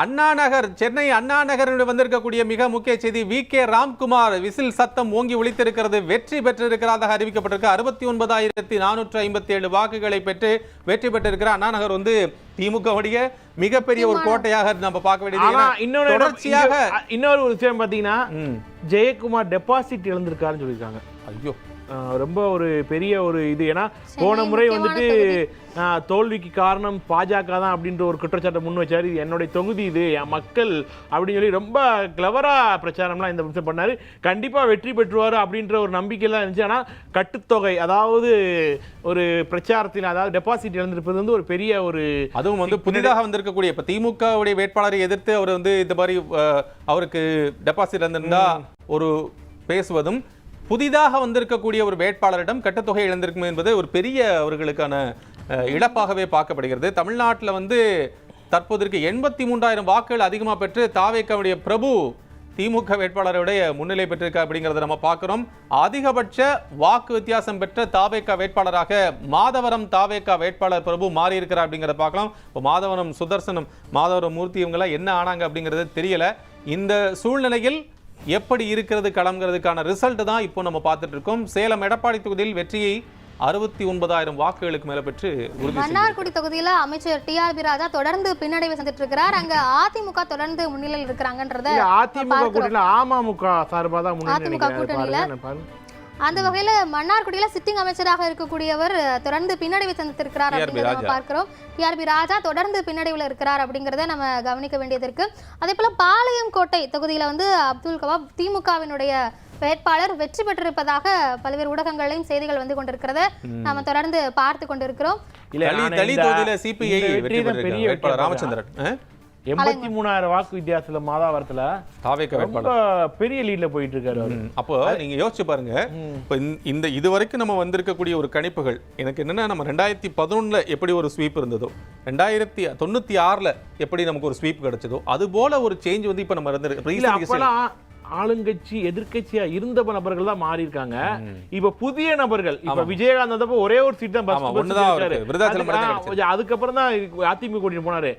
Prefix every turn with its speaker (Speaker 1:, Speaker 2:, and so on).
Speaker 1: அண்ணா நகர், சென்னை அண்ணா நகரில் வந்திருக்கக்கூடிய மிக முக்கிய செய்தி, வி.கே. ராம்குமார் விசில் சத்தம் ஓங்கி ஒலித்திருக்கிறது. வெற்றி பெற்றிருக்கிறதாக அறிவிக்கப்பட்டிருக்கு. 69,457 வாக்குகளை பெற்று வெற்றி பெற்றிருக்கிறார். அண்ணா நகர் வந்து திமுகவுடைய மிகப்பெரிய ஒரு கோட்டையாக நம்ம பார்க்க வேண்டியது. தொடர்ச்சியாக
Speaker 2: இன்னொரு விஷயம் பாத்தீங்கன்னா, ஜெயக்குமார் டெபாசிட் இழந்திருக்காருன்னு சொல்லியிருக்காங்க.
Speaker 1: ஐயோ,
Speaker 2: ரொம்ப ஒரு பெரிய ஒரு இது. ஏன்னா போன முறை வந்துட்டு தோல்விக்கு காரணம் பாஜக தான் அப்படின்ற ஒரு குற்றச்சாட்டை முன் வச்சாரு. இது என்னுடைய தொகுதி, இது என் மக்கள் அப்படின்னு சொல்லி ரொம்ப கிளவரா பிரச்சாரம்லாம் இந்த விஷயம் பண்ணாரு. கண்டிப்பா வெற்றி பெற்றுவாரு அப்படின்ற ஒரு நம்பிக்கைலாம் இருந்துச்சு. ஆனா கட்டுத்தொகை, அதாவது ஒரு பிரச்சாரத்தில், அதாவது டெபாசிட் இழந்திருப்பது வந்து ஒரு பெரிய ஒரு,
Speaker 1: அதுவும் வந்து புதிதாக வந்திருக்கக்கூடிய இப்ப திமுகவுடைய வேட்பாளரை எதிர்த்து அவர் வந்து இந்த மாதிரி அவருக்கு டெபாசிட் இருந்திருந்தா ஒரு பேசுவதும், புதிதாக வந்திருக்கக்கூடிய ஒரு வேட்பாளரிடம் கட்டத்தொகை இழந்திருக்கும் என்பது ஒரு பெரிய அவர்களுக்கான இழப்பாகவே பார்க்கப்படுகிறது. தமிழ்நாட்டில் வந்து தற்போதைக்கு 83,000 வாக்குகள் அதிகமாக பெற்று தாவேக்காவுடைய பிரபு திமுக வேட்பாளருடைய முன்னிலை பெற்றிருக்க அப்படிங்கிறத நம்ம பார்க்கிறோம். அதிகபட்ச வாக்கு வித்தியாசம் பெற்ற தாவேக்கா வேட்பாளராக மாதவரம் தாவேக்கா வேட்பாளர் பிரபு மாறி இருக்கிறார் அப்படிங்கிறத பார்க்கலாம். இப்போ மாதவரம் சுதர்சனம், மாதவரம் மூர்த்தி இவங்கெல்லாம் என்ன ஆனாங்க அப்படிங்கிறது தெரியல. இந்த சூழ்நிலையில் எப்படி இருக்கிறது களம்ங்கிறதுக்கான ரிசல்ட் தான் இப்போ நம்ம பார்த்துட்டு இருக்கோம். சேலம் எடப்பாடி தொகுதியில் வெற்றியை 69,000 வாக்குகளுக்கு மேல பெற்று
Speaker 3: மன்னார்குடி தொகுதியில அமைச்சர் டிஆர்பி ராஜா தொடர்ந்து பின்னடைவை சந்திட்டு இருக்கிறார். அங்க அதிமுக தொடர்ந்து முன்னிலையில் இருக்கிறாங்கன்றத
Speaker 2: அதிமுக கூட்டணியில அமமுக சார்பா தான்
Speaker 3: அதிமுக கூட்டணியில. அந்த வகையில மன்னார்குடியில சிட்டிங் அமைச்சராக இருக்கக்கூடியவர் தொடர்ந்து பின்னடைவை சந்தித்திருக்கிறார் அப்படிங்கிறத பார்க்கிறோம். டிஆர்பி ராஜா தொடர்ந்து பின்னடைவில் இருக்கிறார் அப்படிங்கிறத நம்ம கவனிக்க வேண்டியது இருக்கு. அதே போல பாளையம் கோட்டை தொகுதியில வந்து அப்துல் கவாப் திமுகவினுடைய வேட்பாளர் வெற்றி பெற்றிருப்பதாக பல்வேறு ஊடகங்களையும் செய்திகள் வந்து கொண்டிருக்கிறத நாம தொடர்ந்து பார்த்து கொண்டிருக்கிறோம்.
Speaker 1: ராமச்சந்திரன்
Speaker 2: 83,000 வாக்கு வித்தியாசத்துல மாதாவரத்துல பெரிய லீட்ல போயிட்டு இருக்காரு.
Speaker 1: அப்போ நீங்க யோசிச்சு பாருங்க, இந்த இதுவரைக்கும் நம்ம வந்திருக்கக்கூடிய ஒரு கணிப்புகள், எனக்கு என்னன்னா, நம்ம 2011 எப்படி ஒரு ஸ்வீப் இருந்ததோ, 1996 எப்படி நமக்கு ஒரு ஸ்வீப் கிடைச்சதோ, அது போல ஒரு சேஞ்ச் வந்து இப்ப நம்ம
Speaker 2: ஆளுங்கட்சி எதிர்கட்சியா இருந்த நபர்கள் தான் மாறி இருக்காங்க. இப்ப புதிய நபர்கள், இப்ப விஜயகாந்த் ஒரே ஒரு சீட் தான், அதுக்கப்புறம் தான் அதிமுக கூட்டிட்டு போனாரு.